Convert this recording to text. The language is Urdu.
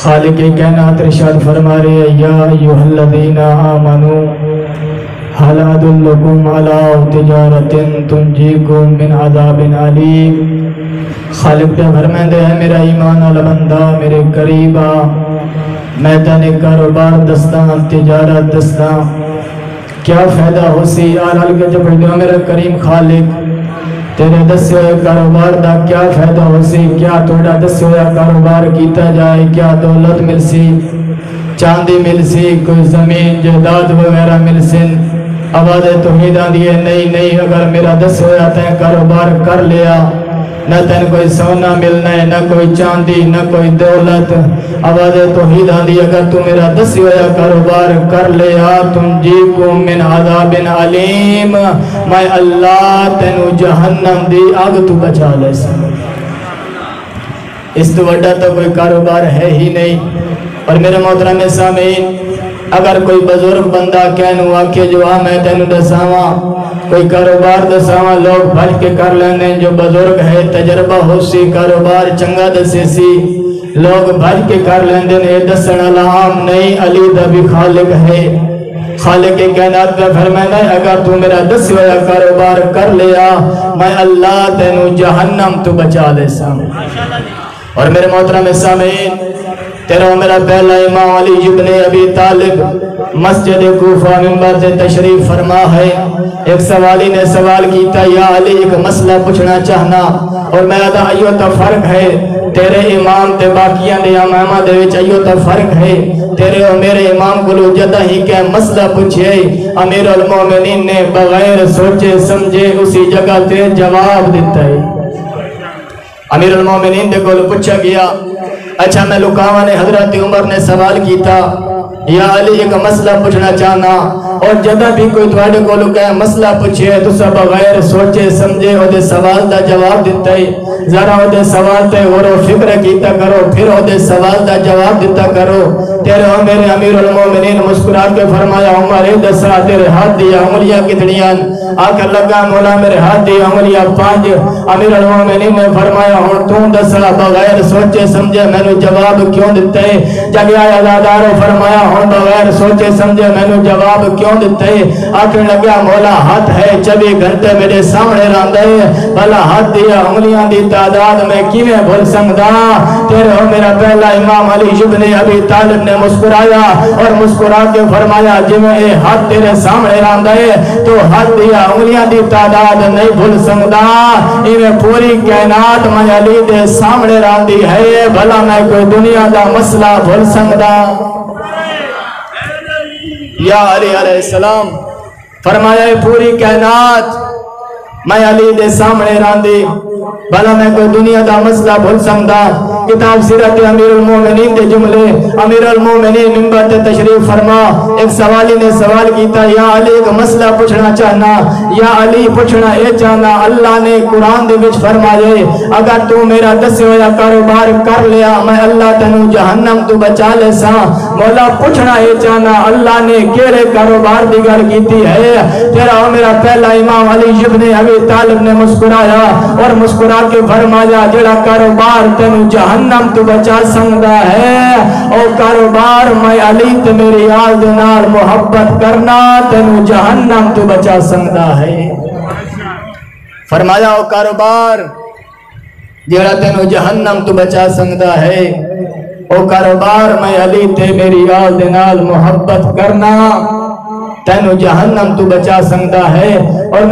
خالق کائنات ارشاد فرما رہے ہیں یا ایھا الذین آمنوا هل ادلکم علی تجارۃ تنجیکم من عذاب علیم۔ خالق پہ فرماندے ہیں میرا ایمان والا بندہ میرے قریب آ، میں تنے کاروبار دستا تجارت دستا، کیا فائدہ ہو سی آل کے جب پڑھتے ہو میرا کریم خالق تیرے دسے ہوئے کاروبار دا کیا فائدہ ہو سی، کیا توڑا دسے ہوئے کاروبار کیتا جائے، کیا دولت مل سی، چاندی مل سی، کوئی زمین جائیداد وغیرہ مل سن۔ آواز توحید آندی ہے نہیں اگر میرا دسے ہویا تین کاروبار کر لیا نہ تین کوئی سونا ملنا ہے نہ کوئی چاندی نہ کوئی دولت۔ آواز توحید آندی اگر تو میرا دسے ہویا کاروبار کر لیا تنجیکم من عذاب علیم، میں اللہ تینو جہنم دی آگ تو بچا لے سن۔ اس تو وڈا تو کوئی کاروبار ہے ہی نہیں۔ اور میرے محترم سامعین، اگر کوئی بزرگ بندہ کہنو آکے جو میں تینو دساواں کوئی کاروبار دساواں لوگ بھج کے کر لیندے، جو بزرگ ہے تجربہ ہو سی کاروبار چنگا دسے سی لوگ بھج کے کر لیندے، اے دسن اللہ عام نہیں، علی دا بھی خالق ہے۔ خالق کائنات پہ فرمانا ہے اگر تو میرا دس ہویا کاروبار کر لیا میں اللہ تینو جہنم تو بچا لے سا۔ اور میرے محترم سامعین، تیرا میرا پہلا امام علی ابن ابی طالب مسجد کوفہ منبر سے تشریف فرما ہے۔ ایک سوالی نے سوال کیتا یا علی ایک مسئلہ پوچھنا چاہنا، اور میں آدھا ایو تا فرق ہے تیرے امام تے باقیاں دے امامہ دے وچ ایو تا فرق ہے، تیرے اور میرے امام کو لو جدہ ہی کہ مسئلہ پوچھے امیر المومنین نے بغیر سوچے سمجھے اسی جگہ تے جواب دیتا ہے۔ امیر المومنین دے کو پوچھا گیا، اچھا میں لکاوہ نے حضرت عمر نے سوال کیتا یا علی ایک مسئلہ پوچھنا چاہنا، اور جدہ بھی کوئی تواڈے کو لکا مسئلہ پوچھے تو سب بغیر سوچے سمجھے او دے سوال دا جواب دیتا ہے۔ ذرا او دے سوال تے غور و فکر کیتا کرو، پھر او دے سوال دا جواب دیتا کرو۔ تیرے اور میرے امیر المومنین مسکرا کے فرمایا عمر دسا تیرے ہاتھ دیا انگلیاں کتنیاں؟ آکر لگا مولا میرے ہاتھ دیا انگلیاں 5۔ امیر المومنین نے فرمایا ہن تو دسا بغیر سوچے سمجھے میں نے جواب کیوں دیتا ہے؟ جگہ آیا دادارو فرمایا ہن بغیر سوچے سمجھے میں نے جواب کیوں دیتا ہے؟ آکر لگا مولا ہاتھ ہے 24 گھنٹے میرے سامنے راندے، بھلا ہاتھ دیا انگلیاں دی تعداد میں کیویں بھول سکدا؟ تیرے ہو میرا پہلا امام علی ابن ابی طالب نے مسکرایا اور مسکرا کے فرمایا جویں اے ہاتھ تیرے سامنے راندے تو ہاتھ دیا انگلیاں دی تعداد نہیں بھول سکدا، ایویں پوری کائنات میں علی دے سامنے راندی ہے، بھلا میں کوئی دنیا دا مسئلہ بھول سکدا؟ یا علی علیہ السلام فرمایا پوری کائنات میں علی دے سامنے راندی، بھلا میں کوئی دنیا دا مسئلہ بھول سکدا؟ کتاب سیرت امیر المومنین دے جملے، امیر المومنین منبر تے تشریف فرما، ایک سوالی نے سوال کیتا یا علی ایک مسئلہ پوچھنا چاہنا، یا علی پوچھنا اے چاہنا اللہ نے قرآن دے وچ فرمائے اگر تو میرا دسے ہویا کاروبار کر لیا میں اللہ تینو جہنم تو بچا لے سا۔ مولا پوچھنا اے چاہنا اللہ نے کیڑے کاروبار دی گل کیتی ہے؟ تیرا میرا پہلا امام علی ابن ابی طالب نے مسکرایا اور مسکرا کے فرمایا جڑا کاروبار تینو جہنم تو بچا سکدا ہے او کاروبار میں علی تے میری آل دے نال محبت کرنا تینو جہنم تو بچا سکدا ہے۔ فرمایا او کاروبار جڑا تینو جہنم تو بچا سکدا ہے او کاروبار میں علی تے میری آل دے نال محبت کرنا تینو جہنم تو بچا سکدا ہے۔ اور